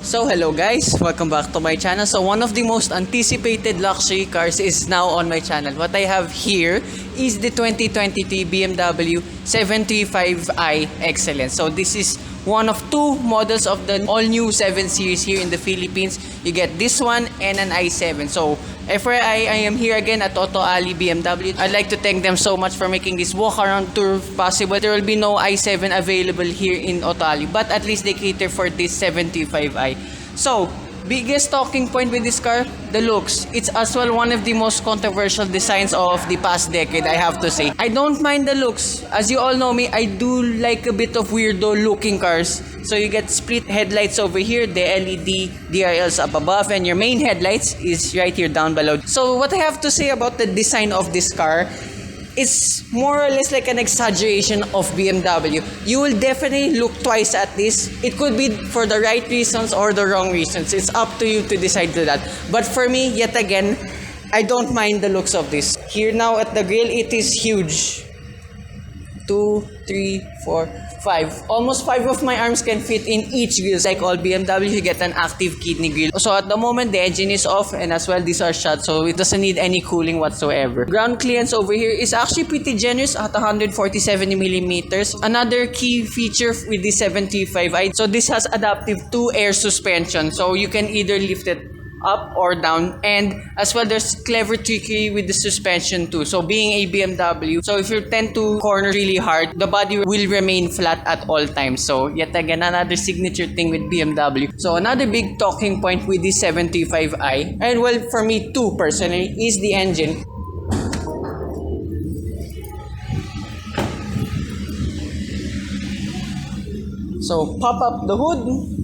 So hello guys, welcome back to my channel. So one of the most anticipated luxury cars is now on my channel. What I have here is the 2023 BMW 735i Excellence. So this is one of two models of the all-new 7 Series here in the Philippines. You get this one and an i7. So FYI, I am here again at Auto Alley BMW. I'd like to thank them so much for making this walk-around tour possible. There will be no i7 available here in Auto Alley, but at least they cater for this 735i. So, biggest talking point with this car, the looks. It's as well one of the most controversial designs of the past decade, I have to say. I don't mind the looks. As you all know me, I do like a bit of weirdo looking cars. So you get split headlights over here, the LED DRLs up above, and your main headlights is right here down below. So what I have to say about the design of this car, it's more or less like an exaggeration of BMW. You will definitely look twice at this. It could be for the right reasons or the wrong reasons. It's up to you to decide to that. But for me, yet again, I don't mind the looks of this. Here now at the grille, it is huge. 2, 3, 4, 5. Almost 5 of my arms can fit in each grille. Like all BMW, you get an active kidney grille. So at the moment, the engine is off, and as well, these are shut, so it doesn't need any cooling whatsoever. Ground clearance over here is actually pretty generous at 147 millimeters. Another key feature with the 735i, so this has adaptive 2-air suspension, so you can either lift it up or down, and as well there's clever trickery with the suspension too. So being a BMW, so if you tend to corner really hard, the body will remain flat at all times. So yet again, another signature thing with BMW. So another big talking point with the 735i, and well, for me too personally, is the engine. So pop up the hood.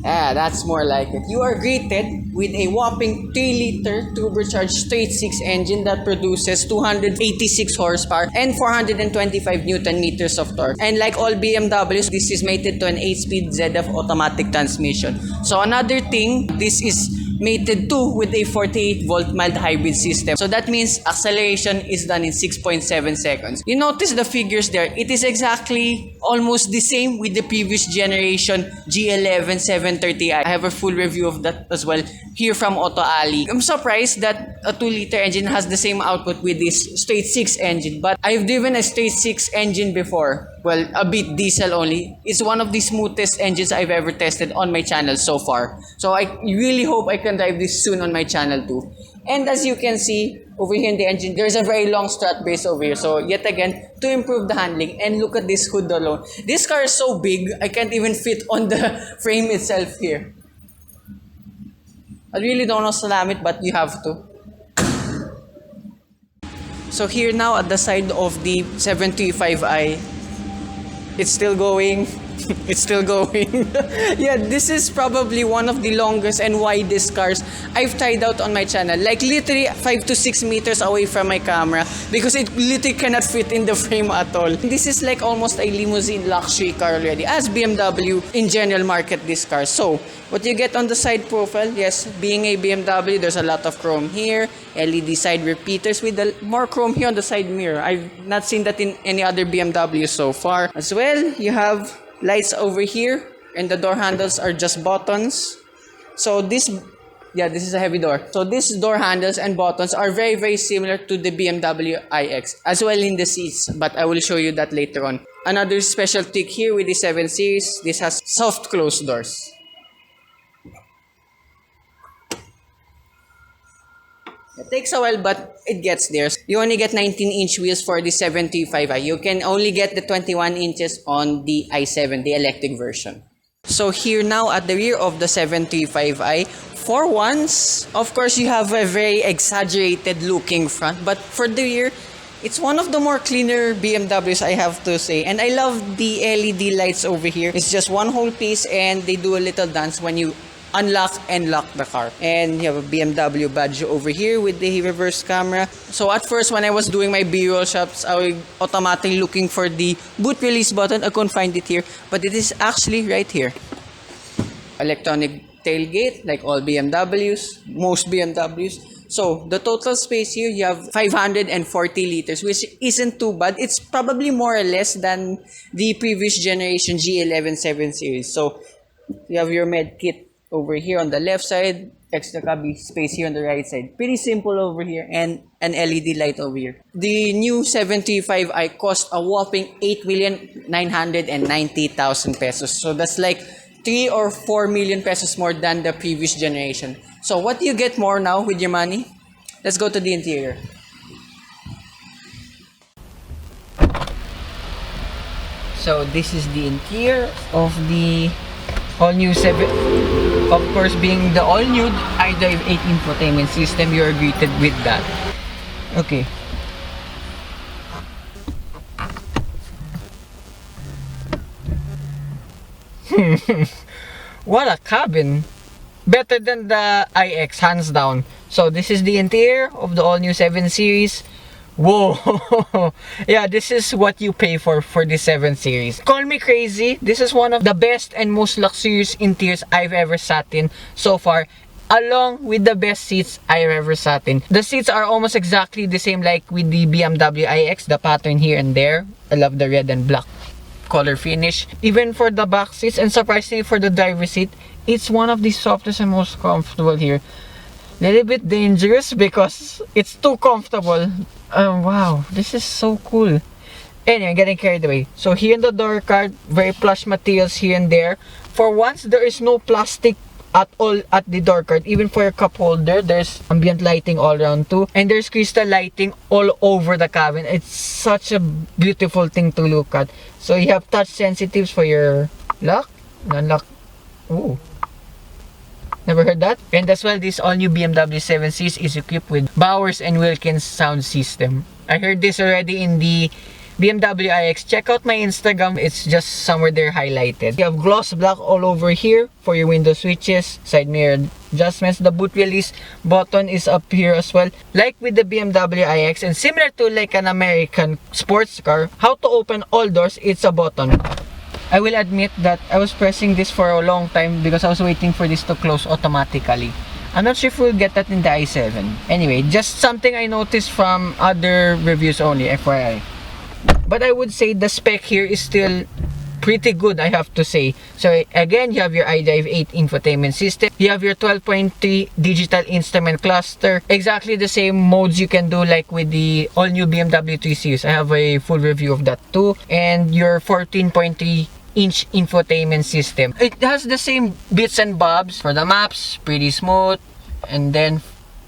That's more like it. You are greeted with a whopping 3-liter turbocharged straight-six engine that produces 286 horsepower and 425 Newton meters of torque. And like all BMWs, this is mated to an 8-speed ZF automatic transmission. So another thing, this is mated too with a 48-volt mild hybrid system. So that means acceleration is done in 6.7 seconds. You notice the figures there. It is exactly almost the same with the previous generation G11 730i. I have a full review of that as well here from Auto Alley. I'm surprised that a 2-liter engine has the same output with this straight 6 engine, but I've driven a straight 6 engine before. Well, a bit diesel only. It's one of the smoothest engines I've ever tested on my channel so far. So I really hope I can drive this soon on my channel too. And as you can see, over here in the engine, there's a very long strut base over here. So yet again, to improve the handling. And look at this hood alone. This car is so big, I can't even fit on the frame itself here. I really don't know slam it, but you have to. So here now at the side of the 735i, it's still going. It's still going. Yeah, this is probably one of the longest and widest cars I've tried out on my channel. Like literally 5 to 6 meters away from my camera because it literally cannot fit in the frame at all. This is like almost a limousine luxury car already, as BMW in general market this car. So what you get on the side profile, yes, being a BMW, there's a lot of chrome here, LED side repeaters with more chrome here on the side mirror. I've not seen that in any other BMW so far. As well, you have lights over here, and the door handles are just buttons. So this is a heavy door. So these door handles and buttons are very, very similar to the BMW iX, as well in the seats, but I will show you that later on. Another special trick here with the 7 Series, this has soft closed doors. It takes a while, but it gets there. You only get 19-inch wheels for the 735i. You can only get the 21 inches on the i7, the electric version. So here now at the rear of the 735i, for once, of course, you have a very exaggerated looking front, but for the rear, it's one of the more cleaner BMWs, I have to say. And I love the LED lights over here. It's just one whole piece, and they do a little dance when you unlock and lock the car. And you have a BMW badge over here with the reverse camera. So at first, when I was doing my B-roll shots, I was automatically looking for the boot release button. I couldn't find it here, but it is actually right here. Electronic tailgate, like all BMWs, most BMWs. So the total space here, you have 540 liters, which isn't too bad. It's probably more or less than the previous generation G11 7 Series. So You have your med kit over here on the left side, extra cubby space here on the right side. Pretty simple over here, and an LED light over here. The new 735i cost a whopping 8,990,000 pesos. So that's like 3 or 4 million pesos more than the previous generation. So what do you get more now with your money? Let's go to the interior. So this is the interior of the all-new 7. Of course, being the all-new iDrive 8 infotainment system, you are greeted with that. Okay. What a cabin! Better than the iX, hands down. So this is the interior of the all-new 7 Series. Whoa. Yeah, this is what you pay for the 7 Series. Call me crazy, this is one of the best and most luxurious interiors I've ever sat in so far, along with the best seats I've ever sat in. The seats are almost exactly the same like with the BMW iX, the pattern here and there. I love the red and black color finish. Even for the back seats, and surprisingly for the driver's seat, it's one of the softest and most comfortable here. Little bit dangerous because it's too comfortable. Wow, this is so cool. Anyway, I'm getting carried away. So here in the door card, very plush materials here and there. For once, there is no plastic at all at the door card. Even for your cup holder, there's ambient lighting all around too. And there's crystal lighting all over the cabin. It's such a beautiful thing to look at. So you have touch sensitives for your lock, unlock. Ooh. Never heard that? And as well, this all-new BMW 7 Series is equipped with Bowers and Wilkins sound system. I heard this already in the BMW iX. Check out my Instagram. It's just somewhere there highlighted. You have gloss black all over here for your window switches, side mirror adjustments. The boot release button is up here as well. Like with the BMW iX and similar to like an American sports car, how to open all doors, it's a button. I will admit that I was pressing this for a long time because I was waiting for this to close automatically. I'm not sure if we'll get that in the i7. Anyway, just something I noticed from other reviews only, FYI. But I would say the spec here is still pretty good, I have to say. So again, you have your iDrive 8 infotainment system. You have your 12.3 digital instrument cluster. Exactly the same modes you can do like with the all-new BMW 3 Series. I have a full review of that too. And your 14.3-inch infotainment system. It has the same bits and bobs for the maps, pretty smooth. And then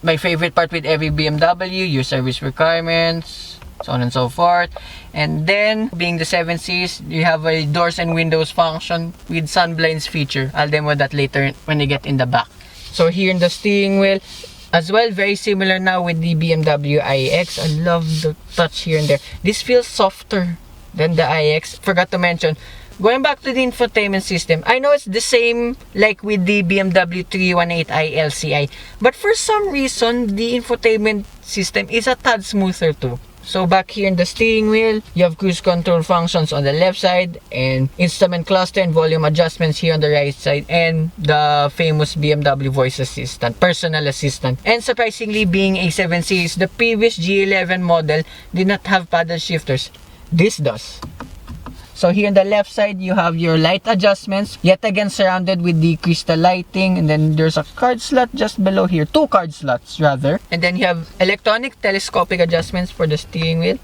my favorite part with every BMW, your service requirements, so on and so forth. And then being the 7 Series, you have a doors and windows function with sun blinds feature. I'll demo that later when you get in the back. So here in the steering wheel as well, very similar now with the BMW iX. I love the touch here and there. This feels softer than the iX. Forgot to mention, going back to the infotainment system, I know it's the same like with the BMW 318i LCI, but for some reason the infotainment system is a tad smoother too. So back here in the steering wheel, you have cruise control functions on the left side and instrument cluster and volume adjustments here on the right side, and the famous BMW voice assistant, personal assistant. And surprisingly, being a 7 Series, the previous G11 model did not have paddle shifters. This does. So here on the left side, you have your light adjustments, yet again surrounded with the crystal lighting, and then there's a card slot just below here, 2 card slots rather. And then you have electronic telescopic adjustments for the steering wheel.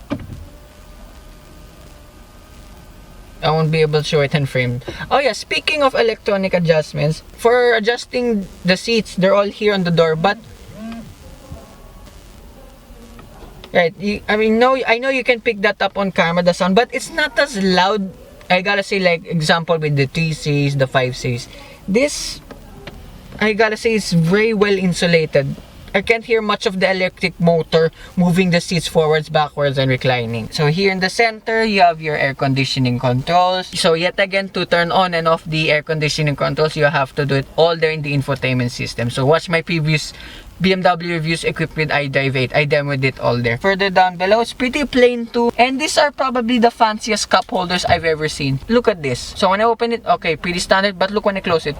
I won't be able to show it in frame. Oh yeah, speaking of electronic adjustments, for adjusting the seats, they're all here on the door, but right, I know you can pick that up on camera, the sound, but it's not as loud. I gotta say, like example with the 3 Series, the 5 Series, this, I gotta say, is very well insulated. I can't hear much of the electric motor moving the seats forwards, backwards, and reclining. So here in the center, you have your air conditioning controls. So yet again, to turn on and off the air conditioning controls, you have to do it all there in the infotainment system. So watch my previous BMW reviews equipped with iDrive 8. I demoed it all there. Further down below, it's pretty plain too. And these are probably the fanciest cup holders I've ever seen. Look at this. So when I open it, okay, pretty standard, but look when I close it.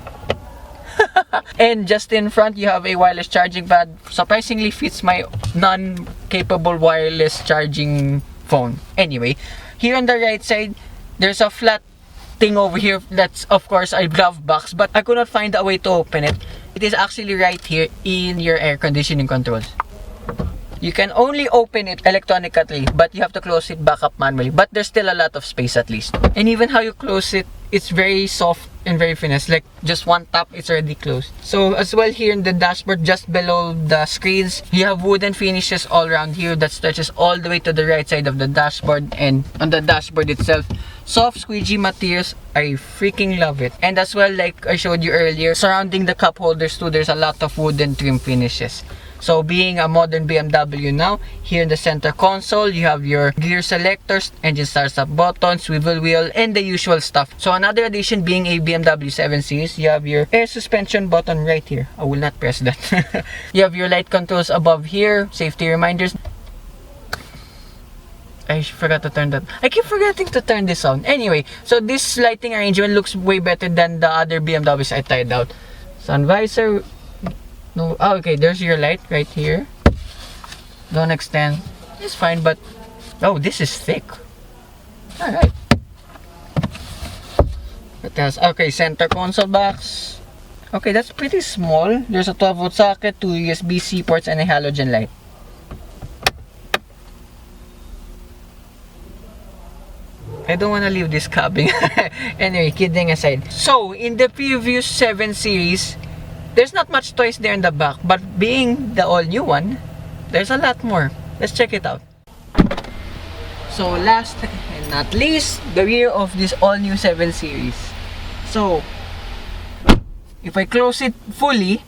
And just in front, you have a wireless charging pad. Surprisingly fits my non-capable wireless charging phone. Anyway, here on the right side, there's a flat thing over here. That's of course a glove box, but I could not find a way to open it. It is actually right here in your air conditioning controls. You can only open it electronically, but you have to close it back up manually. But there's still a lot of space at least. And even how you close it, it's very soft and very finesse. Like just one tap, it's already closed. So as well here in the dashboard, just below the screens, you have wooden finishes all around here that stretches all the way to the right side of the dashboard. And on the dashboard itself, soft squeegee materials. I freaking love it. And as well, like I showed you earlier, surrounding the cup holders too, there's a lot of wooden trim finishes. So being a modern BMW now, here in the center console, you have your gear selectors, engine start-stop buttons, swivel wheel, and the usual stuff. So another addition being a BMW 7 Series, you have your air suspension button right here. I will not press that. You have your light controls above here, safety reminders. I forgot to turn that. I keep forgetting to turn this on. Anyway, so this lighting arrangement looks way better than the other BMWs I tried out. Sun visor. No, oh, okay, there's your light right here. Don't extend. It's fine, but oh, this is thick. Alright. It has, okay, center console box. Okay, that's pretty small. There's a 12-volt socket, 2 USB-C ports, and a halogen light. I don't want to leave this cabin. Anyway, kidding aside. So, in the previous 7 Series, there's not much toys there in the back, but being the all-new one, there's a lot more. Let's check it out. So last and not least, the rear of this all-new 7 Series. So, if I close it fully,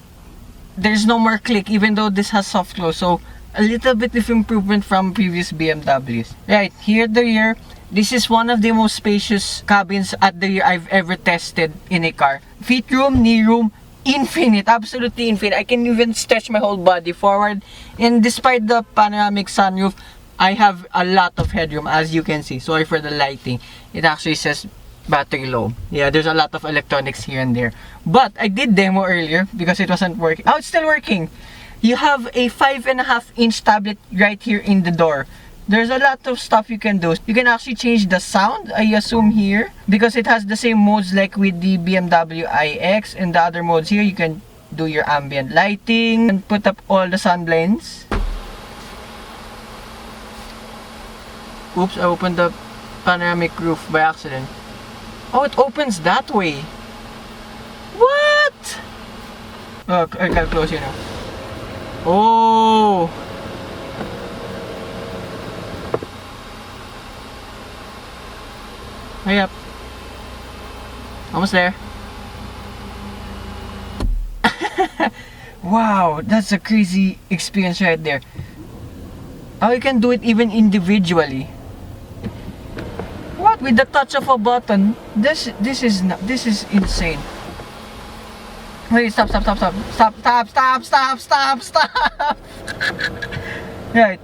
there's no more click even though this has soft close. So, a little bit of improvement from previous BMWs. Right, here at the rear, this is one of the most spacious cabins at the rear I've ever tested in a car. Feet room, knee room, infinite, absolutely infinite. I can even stretch my whole body forward, and despite the panoramic sunroof, I have a lot of headroom, as you can see. Sorry for the lighting. It actually says battery low. Yeah, there's a lot of electronics here and there, but I did demo earlier because it wasn't working. Oh, it's still working. You have a 5.5-inch tablet right here in the door. There's a lot of stuff you can do. You can actually change the sound, I assume, here, because it has the same modes like with the BMW iX, and the other modes here. You can do your ambient lighting and put up all the sun blinds. Oops, I opened the panoramic roof by accident. Oh, it opens that way. What? Oh, I gotta close here now. Oh! Hurry up. Almost there. Wow, that's a crazy experience right there. Oh, you can do it even individually. What? With the touch of a button? This is insane. Wait, stop. Right.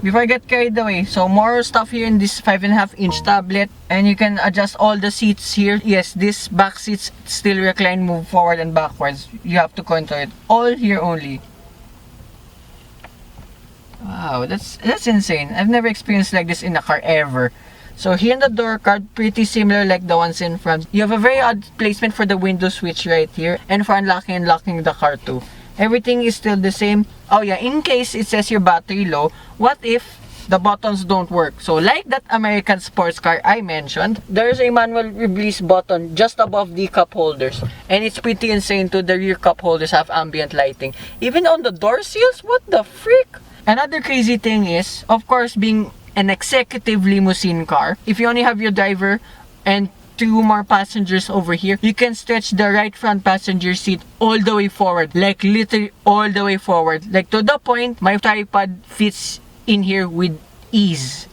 Before I get carried away, so more stuff here in this 5.5-inch tablet, and you can adjust all the seats here. Yes, this back seats still recline, move forward and backwards. You have to control it all here only. Wow, that's insane. I've never experienced like this in a car ever. So here in the door card, pretty similar like the ones in front. You have a very odd placement for the window switch right here, and for unlocking and locking the car too. Everything is still the same. Oh yeah, in case it says your battery low, what if the buttons don't work? So like that American sports car I mentioned, there's a manual release button just above the cup holders. And it's pretty insane too. The rear cup holders have ambient lighting. Even on the door seals, what the freak? Another crazy thing is, of course, being an executive limousine car, if you only have your driver and 2 more passengers over here, you can stretch the right front passenger seat all the way forward, like literally all the way forward, like to the point my tripod fits in here with ease.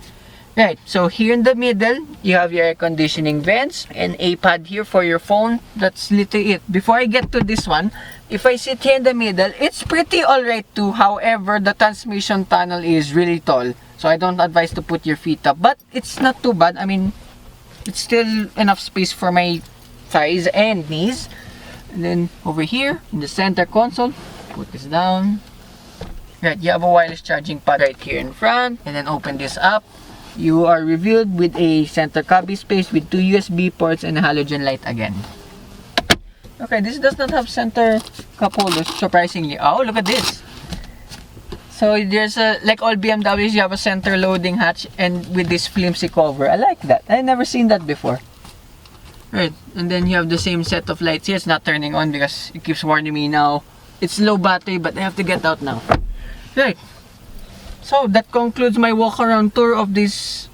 Right, so here in the middle, you have your air conditioning vents and a pad here for your phone. That's literally it. Before I get to this one, if I sit here in the middle, it's pretty alright too. However, the transmission tunnel is really tall, so I don't advise to put your feet up. But it's not too bad. I mean, it's still enough space for my thighs and knees. And then over here, in the center console, put this down. Right, you have a wireless charging pad right here in front. And then open this up. You are revealed with a center cubby space with 2 USB ports and a halogen light again. Okay, this does not have center cup holders, surprisingly. Oh, look at this. So there's a, like all BMWs, you have a center loading hatch and with this flimsy cover. I like that. I never seen that before. Right, and then you have the same set of lights here. It's not turning on because it keeps warning me now. It's low battery, but I have to get out now. Right. So that concludes my walk around tour of this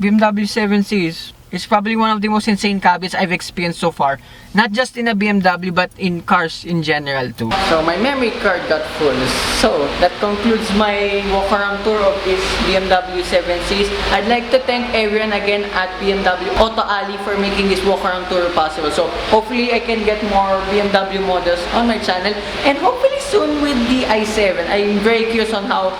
BMW 7 Series. It's probably one of the most insane cabins I've experienced so far. Not just in a BMW, but in cars in general too. So my memory card got full. So that concludes my walk around tour of this BMW 7 Series. I'd like to thank everyone again at BMW Auto Alley for making this walk around tour possible. So hopefully I can get more BMW models on my channel. And hopefully soon with the i7. I'm very curious on how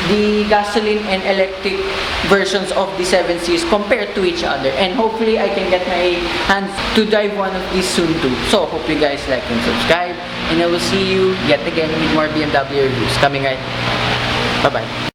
the gasoline and electric versions of the 7 Series compare to each other, and hopefully I can get my hands to drive one of these soon too. So hopefully guys like and subscribe, and I will see you yet again with more BMW reviews coming right. Bye bye.